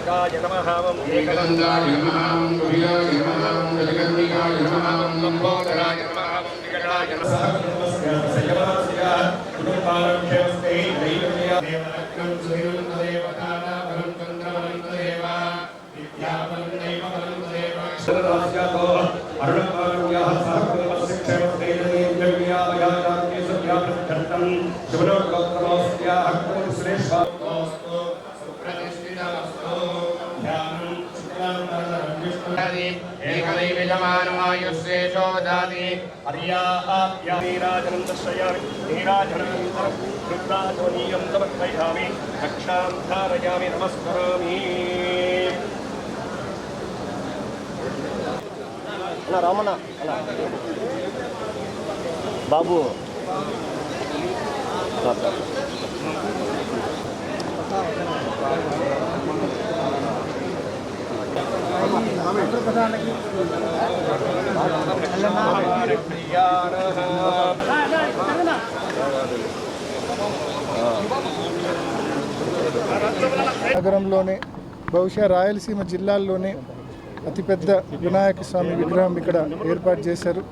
ఏకదంతాయ నమః ఏకదంతాయ నమః గురుయాయ నమః జగన్నికాయ నమః లంబోదరాయ నమః వికటాయ నమః సయవాస్య కుటుంబాలక్షేమస్తే దైవమయ దేవరత్నం సుహిరం దేవతాన బలం చంద్రబలం దేవ విద్యాబలం దైవబలం దేవ సర్వరాజ్యాతో అరుణపారుణ్యాః సహకుటుంబస్య క్షేమస్తే దైవమయ సత్యాప్రత్యర్థం శుభలోకోత్తమోస్యాః కులం శ్రేష్ఠ ఏకదైవిజమానమాయుశ్రేషోదాది హర్యాహాప్యానీరాజనం దర్శయామి నీరాజనానంతరం రుద్రాధ్వనీయం సమర్పయామి రక్షాం ధారయామి నమస్కరామి. అలా రామన్న అలా బాబు నగరంలోనే బహుశా రాయలసీమ జిల్లాల్లోనే అతిపెద్ద వినాయక స్వామి విగ్రహం ఇక్కడ ఏర్పాటు చేశారు.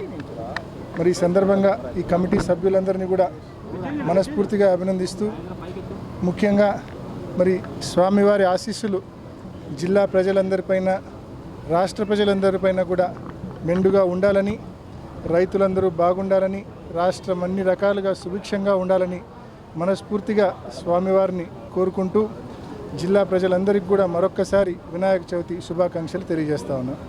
మరి ఈ సందర్భంగా ఈ కమిటీ సభ్యులందరినీ కూడా మనస్ఫూర్తిగా అభినందిస్తూ, ముఖ్యంగా మరి స్వామివారి ఆశీస్సులు జిల్లా ప్రజలందరిపైన, రాష్ట్ర ప్రజలందరిపైన కూడా మెండుగా ఉండాలని, రైతులందరూ బాగుండాలని, రాష్ట్రం అన్ని రకాలుగా సుభిక్షంగా ఉండాలని మనస్ఫూర్తిగా స్వామివారిని కోరుకుంటూ జిల్లా ప్రజలందరికీ కూడా మరొక్కసారి వినాయక చవితి శుభాకాంక్షలు తెలియజేస్తా ఉన్నాను.